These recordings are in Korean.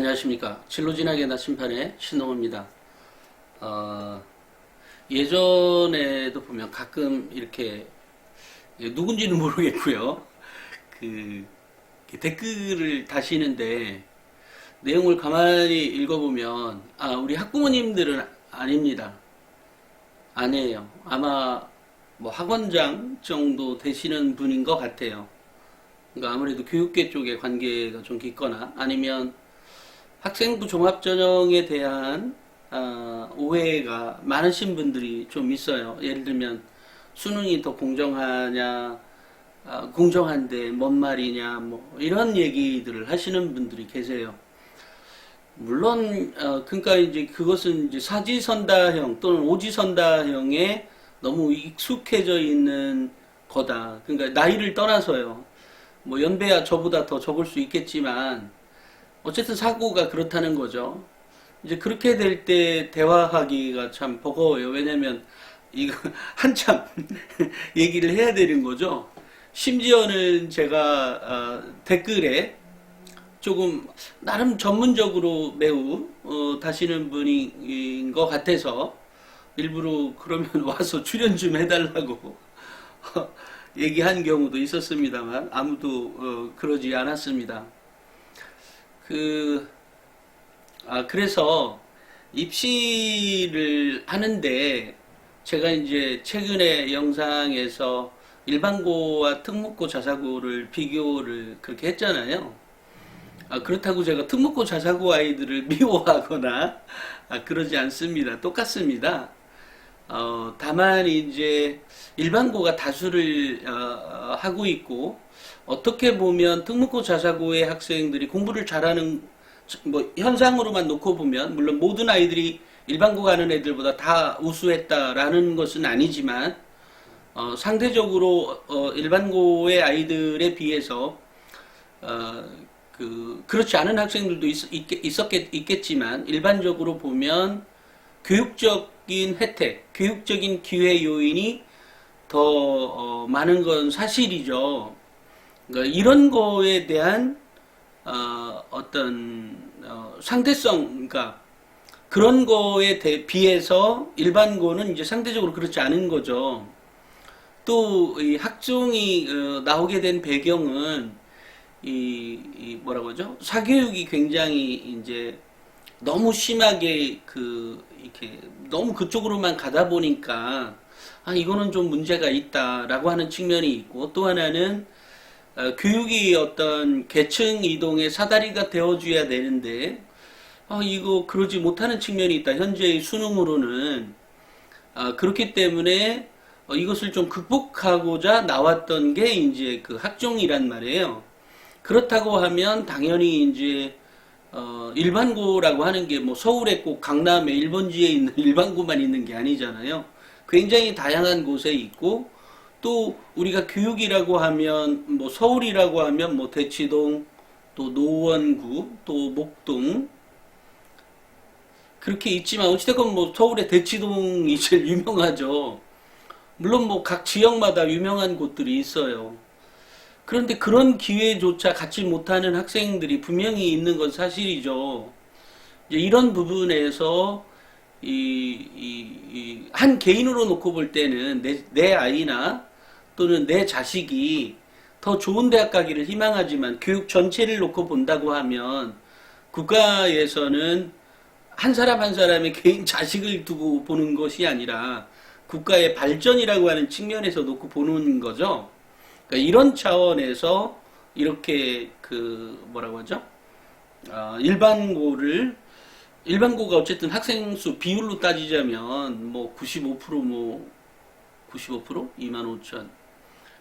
안녕하십니까. 진로진학의 나침판의 신동호입니다. 예전에도 보면 가끔 이렇게 누군지는 모르겠고요. 그 댓글을 다시는데 내용을 가만히 읽어보면 우리 학부모님들은 아닙니다. 아니에요. 아마 뭐 학원장 정도 되시는 분인 것 같아요. 그러니까 아무래도 교육계 쪽에 관계가 좀 깊거나 아니면 학생부 종합전형에 대한 오해가 많으신 분들이 좀 있어요. 예를 들면 수능이 더 공정하냐, 공정한데 뭔 말이냐, 뭐 이런 얘기들을 하시는 분들이 계세요. 물론 그러니까 이제 그것은 이제 사지선다형 또는 오지선다형에 너무 익숙해져 있는 거다. 그러니까 나이를 떠나서요. 뭐 연배야 저보다 더 적을 수 있겠지만 어쨌든 사고가 그렇다는 거죠. 이제 그렇게 될 때 대화하기가 참 버거워요. 왜냐면 이거 한참 얘기를 해야 되는 거죠. 심지어는 제가 댓글에 조금 나름 전문적으로 매우 다시는 분인 것 같아서 일부러 그러면 와서 출연 좀 해달라고 얘기한 경우도 있었습니다만 아무도 그러지 않았습니다. 그래서 입시를 하는데 제가 이제 최근에 영상에서 일반고와 특목고 자사고를 비교를 그렇게 했잖아요. 그렇다고 제가 특목고 자사고 아이들을 미워하거나 그러지 않습니다. 똑같습니다. 다만 이제 일반고가 다수를 하고 있고 어떻게 보면 특목고 자사고의 학생들이 공부를 잘하는 뭐 현상으로만 놓고 보면 물론 모든 아이들이 일반고 가는 애들보다 다 우수했다라는 것은 아니지만 상대적으로 일반고의 아이들에 비해서 그렇지 않은 학생들도 있겠지만 일반적으로 보면 교육적인 혜택, 교육적인 기회 요인이 더 많은 건 사실이죠. 그러니까 이런 거에 대한 어떤 상대성, 그러니까 그런 거에 비해서 일반고는 이제 상대적으로 그렇지 않은 거죠. 또 이 학종이 나오게 된 배경은 이 뭐라고 하죠? 사교육이 굉장히 이제 너무 심하게 이렇게 너무 그쪽으로만 가다 보니까 이거는 좀 문제가 있다라고 하는 측면이 있고 또 하나는 교육이 어떤 계층 이동의 사다리가 되어줘야 되는데 이거 그러지 못하는 측면이 있다. 현재의 수능으로는 그렇기 때문에 이것을 좀 극복하고자 나왔던 게 이제 그 학종이란 말이에요. 그렇다고 하면 당연히 이제 일반고라고 하는 게 뭐 서울에 꼭 강남에 1번지에 있는 일반고만 있는 게 아니잖아요. 굉장히 다양한 곳에 있고 또 우리가 교육이라고 하면 뭐 서울이라고 하면 뭐 대치동 또 노원구 또 목동 그렇게 있지만 어찌됐건 뭐 서울의 대치동이 제일 유명하죠. 물론 뭐 각 지역마다 유명한 곳들이 있어요. 그런데 그런 기회조차 갖지 못하는 학생들이 분명히 있는 건 사실이죠. 이제 이런 부분에서 한 개인으로 놓고 볼 때는 내 아이나 또는 내 자식이 더 좋은 대학 가기를 희망하지만 교육 전체를 놓고 본다고 하면 국가에서는 한 사람 한 사람의 개인 자식을 두고 보는 것이 아니라 국가의 발전이라고 하는 측면에서 놓고 보는 거죠. 그러니까 이런 차원에서 이렇게 뭐라고 하죠? 일반고가 어쨌든 학생 수 비율로 따지자면 뭐 95% 95%? 25,000.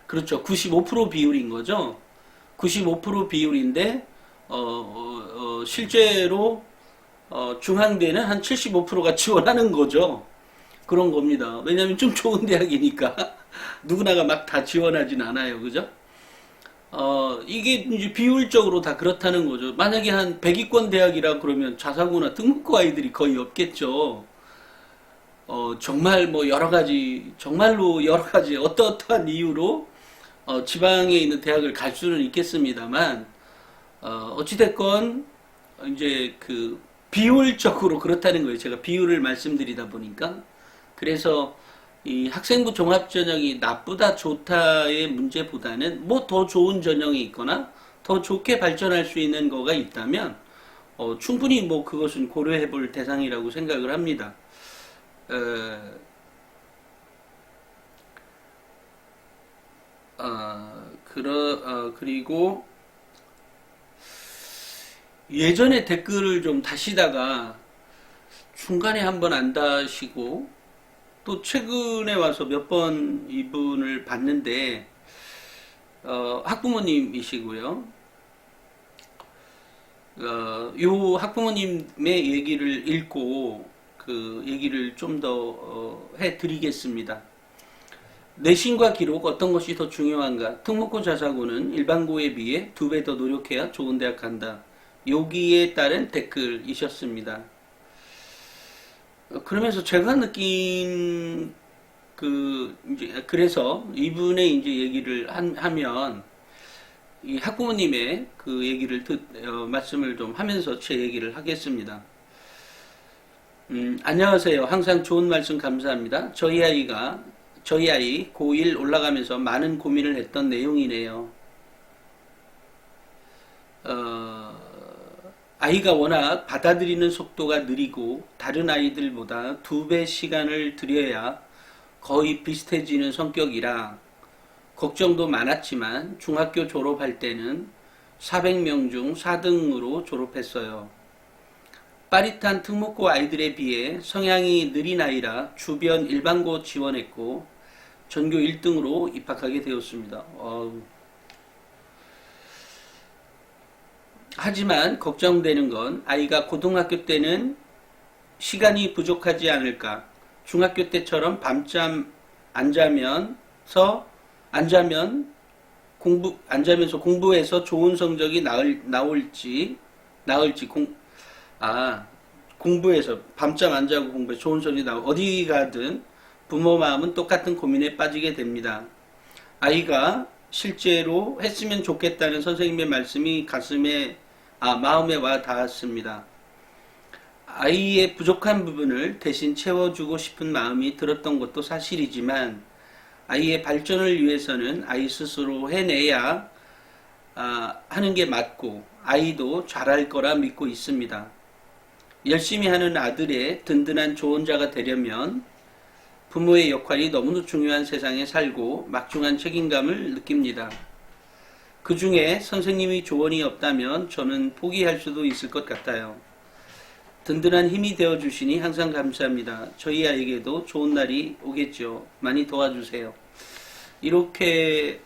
그렇죠. 95% 비율인 거죠. 95% 비율인데 실제로 중앙대는 한 75%가 지원하는 거죠. 그런 겁니다. 왜냐하면 좀 좋은 대학이니까 누구나가 막 다 지원하진 않아요. 그죠? 이게 이제 비율적으로 다 그렇다는 거죠. 만약에 한 100위권 대학이라 그러면 자사고나 특목고 아이들이 거의 없겠죠. 정말 뭐 정말로 여러 가지 어떠한 이유로 지방에 있는 대학을 갈 수는 있겠습니다만 어찌됐건 이제 그 비율적으로 그렇다는 거예요. 제가 비율을 말씀드리다 보니까. 그래서 이 학생부 종합전형이 나쁘다 좋다의 문제보다는 뭐 더 좋은 전형이 있거나 더 좋게 발전할 수 있는 거가 있다면 충분히 뭐 그것은 고려해 볼 대상이라고 생각을 합니다. 그리고 예전에 댓글을 좀 다시다가 중간에 한번 안 다시고 또 최근에 와서 몇 번 이분을 봤는데 학부모님이시고요. 요 학부모님의 얘기를 읽고 그 얘기를 좀 더 해드리겠습니다. 내신과 기록 어떤 것이 더 중요한가? 특목고 자사고는 일반고에 비해 2배 더 노력해야 좋은 대학 간다. 여기에 따른 댓글이셨습니다. 그러면서 제가 느낀 이제 그래서 이분의 이제 얘기를 하면 이 학부모님의 그 얘기를 말씀을 좀 하면서 제 얘기를 하겠습니다. 안녕하세요. 항상 좋은 말씀 감사합니다. 저희 아이 고1 올라가면서 많은 고민을 했던 내용이네요. 아이가 워낙 받아들이는 속도가 느리고 다른 아이들보다 2배 시간을 들여야 거의 비슷해지는 성격이라 걱정도 많았지만 중학교 졸업할 때는 400명 중 4등으로 졸업했어요. 빠릿한 특목고 아이들에 비해 성향이 느린 아이라 주변 일반고 지원했고 전교 1등으로 입학하게 되었습니다. 하지만 걱정되는 건 아이가 고등학교 때는 시간이 부족하지 않을까. 중학교 때처럼 밤잠 안 자면서 공부해서 좋은 성적이 나올지 공부해서 밤잠 안 자고 공부해 좋은 성적이 어디 가든 부모 마음은 똑같은 고민에 빠지게 됩니다. 아이가 실제로 했으면 좋겠다는 선생님의 말씀이 마음에 와 닿았습니다. 아이의 부족한 부분을 대신 채워주고 싶은 마음이 들었던 것도 사실이지만 아이의 발전을 위해서는 아이 스스로 해내야 하는 게 맞고 아이도 잘할 거라 믿고 있습니다. 열심히 하는 아들의 든든한 조언자가 되려면 부모의 역할이 너무도 중요한 세상에 살고 막중한 책임감을 느낍니다. 그 중에 선생님이 조언이 없다면 저는 포기할 수도 있을 것 같아요. 든든한 힘이 되어주시니 항상 감사합니다. 저희 아이에게도 좋은 날이 오겠죠. 많이 도와주세요. 이렇게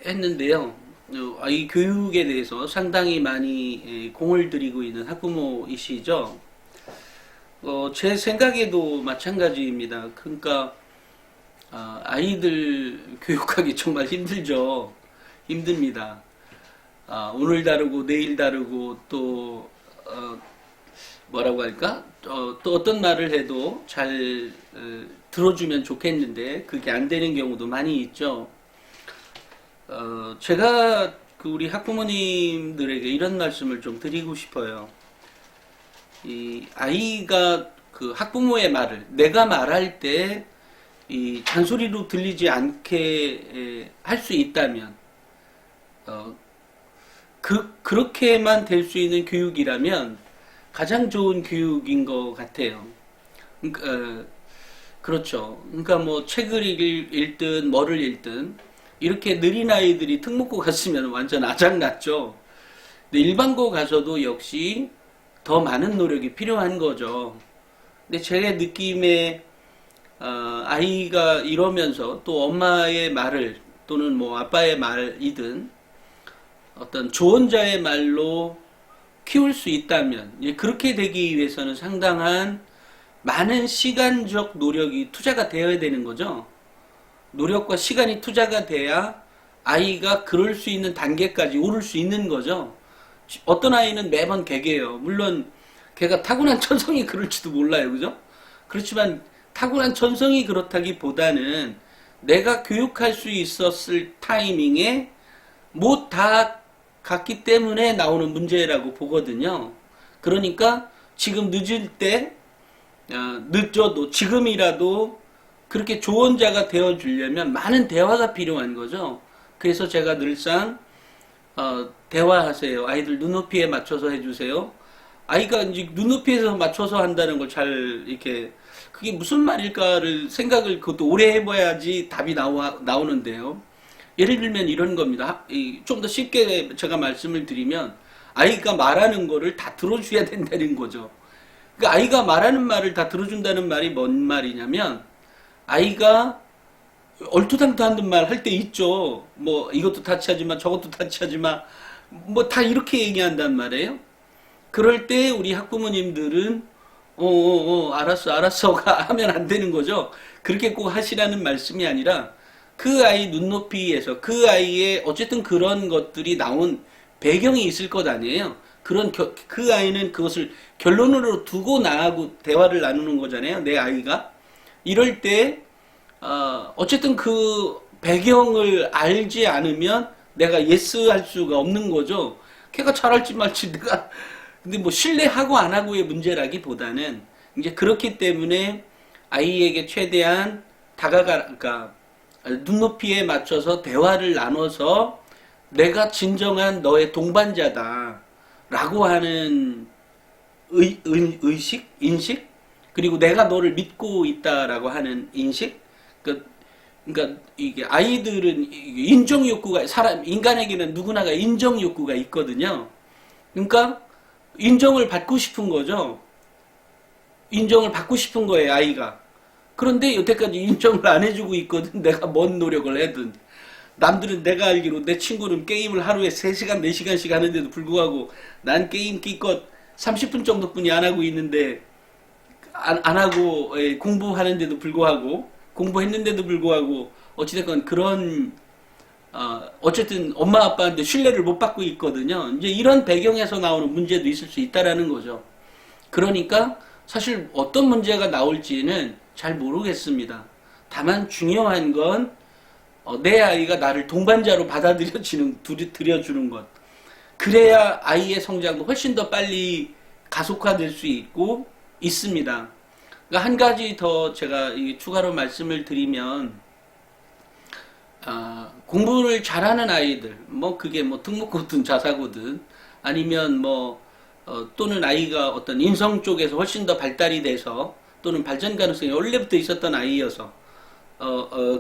했는데요. 아이 교육에 대해서 상당히 많이 공을 들이고 있는 학부모이시죠. 제 생각에도 마찬가지입니다. 그러니까 아이들 교육하기 정말 힘들죠. 힘듭니다. 오늘 다르고 내일 다르고 또 뭐라고 할까? 또 어떤 말을 해도 잘 들어주면 좋겠는데 그게 안 되는 경우도 많이 있죠. 제가 우리 학부모님들에게 이런 말씀을 좀 드리고 싶어요. 이 아이가 그 학부모의 말을 내가 말할 때 이 잔소리로 들리지 않게 할 수 있다면 그렇게만 될 수 있는 교육이라면 가장 좋은 교육인 것 같아요. 그렇죠. 그러니까 뭐 책을 읽든 뭐를 읽든 이렇게 느린 아이들이 특목고 갔으면 완전 아작났죠. 근데 일반고 가서도 역시 더 많은 노력이 필요한 거죠. 근데 제 느낌에 아이가 이러면서 또 엄마의 말을 또는 뭐 아빠의 말이든 어떤 조언자의 말로 키울 수 있다면 그렇게 되기 위해서는 상당한 많은 시간적 노력이 투자가 되어야 되는 거죠. 노력과 시간이 투자가 돼야 아이가 그럴 수 있는 단계까지 오를 수 있는 거죠. 어떤 아이는 매번 개개예요. 물론 걔가 타고난 천성이 그럴지도 몰라요. 그죠? 그렇지만 타고난 천성이 그렇다기보다는 내가 교육할 수 있었을 타이밍에 못 다 갔기 때문에 나오는 문제라고 보거든요. 그러니까 지금 늦을 때 늦어도 지금이라도 그렇게 조언자가 되어주려면 많은 대화가 필요한 거죠. 그래서 제가 늘상 대화하세요. 아이들 눈높이에 맞춰서 해주세요. 아이가 이제 눈높이에서 맞춰서 한다는 걸 잘 이렇게 그게 무슨 말일까를 생각을 그것도 오래 해봐야지 답이 나오는데요. 예를 들면 이런 겁니다. 좀 더 쉽게 제가 말씀을 드리면 아이가 말하는 거를 다 들어줘야 된다는 거죠. 그러니까 아이가 말하는 말을 다 들어준다는 말이 뭔 말이냐면 아이가 얼토당토하는 말 할 때 있죠. 뭐 이것도 타치하지 마, 저것도 타치하지 마, 뭐 다 이렇게 얘기한단 말이에요. 그럴 때 우리 학부모님들은 알았어가 하면 안 되는 거죠. 그렇게 꼭 하시라는 말씀이 아니라 그 아이 눈높이에서 그 아이의 어쨌든 그런 것들이 나온 배경이 있을 것 아니에요. 그 아이는 그것을 결론으로 두고 나하고 대화를 나누는 거잖아요. 내 아이가. 이럴 때 어쨌든 그 배경을 알지 않으면 내가 예스 할 수가 없는 거죠. 걔가 잘할지 말지 내가 근데 뭐 신뢰하고 안 하고의 문제라기보다는 이제 그렇기 때문에 아이에게 최대한 그러니까 눈높이에 맞춰서 대화를 나눠서 내가 진정한 너의 동반자다라고 하는 인식, 그리고 내가 너를 믿고 있다라고 하는 인식. 그러니까 이게 아이들은 인정 욕구가 인간에게는 누구나가 인정 욕구가 있거든요. 그러니까 인정을 받고 싶은 거죠. 인정을 받고 싶은 거예요, 아이가. 그런데 여태까지 인정을 안 해주고 있거든. 내가 뭔 노력을 해든. 남들은 내가 알기로 내 친구는 게임을 하루에 3시간, 4시간씩 하는데도 불구하고 난 게임 기껏 30분 정도뿐이 안 하고 있는데 안 하고 공부하는데도 불구하고 공부했는데도 불구하고 어찌됐건 그런 어쨌든 엄마 아빠한테 신뢰를 못 받고 있거든요. 이제 이런 배경에서 나오는 문제도 있을 수 있다라는 거죠. 그러니까 사실 어떤 문제가 나올지는 잘 모르겠습니다. 다만 중요한 건 내 아이가 나를 동반자로 들여주는 것. 그래야 아이의 성장도 훨씬 더 빨리 가속화될 수 있습니다. 그러니까 한 가지 더 제가 추가로 말씀을 드리면 공부를 잘하는 아이들, 뭐 그게 뭐 특목고든 자사고든 아니면 또는 아이가 어떤 인성 쪽에서 훨씬 더 발달이 돼서 또는 발전 가능성이 원래부터 있었던 아이여서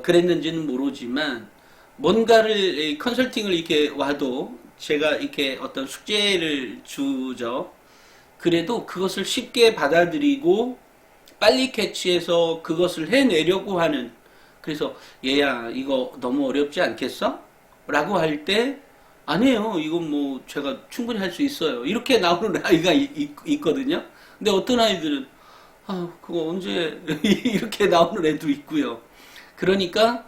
그랬는지는 모르지만 뭔가를 컨설팅을 이렇게 와도 제가 이렇게 어떤 숙제를 주죠. 그래도 그것을 쉽게 받아들이고 빨리 캐치해서 그것을 해내려고 하는, 그래서 얘야 이거 너무 어렵지 않겠어? 라고 할 때 아니에요, 이건 뭐 제가 충분히 할 수 있어요, 이렇게 나오는 아이가 있거든요. 근데 어떤 아이들은 그거 언제 이렇게 나오는 애도 있고요. 그러니까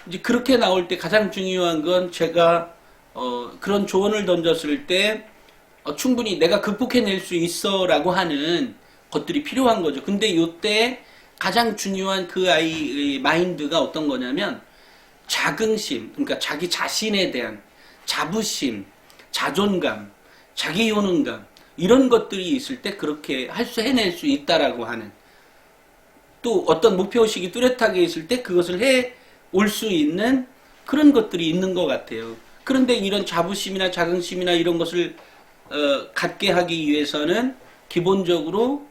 이제 그렇게 나올 때 가장 중요한 건 제가 그런 조언을 던졌을 때 충분히 내가 극복해낼 수 있어라고 하는 것들이 필요한 거죠. 근데 이때 가장 중요한 그 아이의 마인드가 어떤 거냐면 자긍심, 그러니까 자기 자신에 대한 자부심, 자존감, 자기 효능감, 이런 것들이 있을 때 그렇게 해낼 수 있다라고 하는, 또 어떤 목표의식이 뚜렷하게 있을 때 그것을 해 올 수 있는 그런 것들이 있는 것 같아요. 그런데 이런 자부심이나 자긍심이나 이런 것을 갖게 하기 위해서는 기본적으로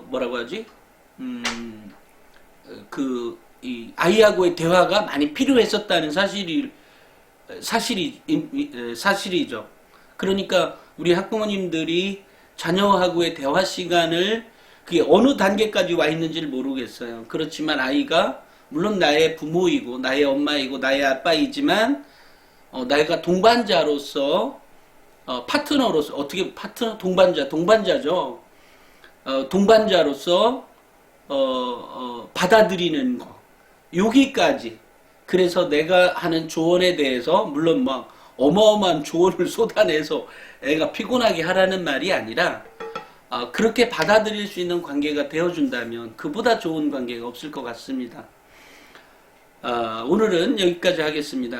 뭐라고 하지? 이 아이하고의 대화가 많이 필요했었다는 사실이죠. 그러니까 우리 학부모님들이 자녀하고의 대화 시간을 그게 어느 단계까지 와 있는지를 모르겠어요. 그렇지만 아이가 물론 나의 부모이고 나의 엄마이고 나의 아빠이지만 내가 동반자로서 파트너로서 어떻게 동반자죠. 동반자로서 받아들이는 거, 여기까지. 그래서 내가 하는 조언에 대해서 물론 막 어마어마한 조언을 쏟아내서 애가 피곤하게 하라는 말이 아니라 그렇게 받아들일 수 있는 관계가 되어준다면 그보다 좋은 관계가 없을 것 같습니다. 오늘은 여기까지 하겠습니다.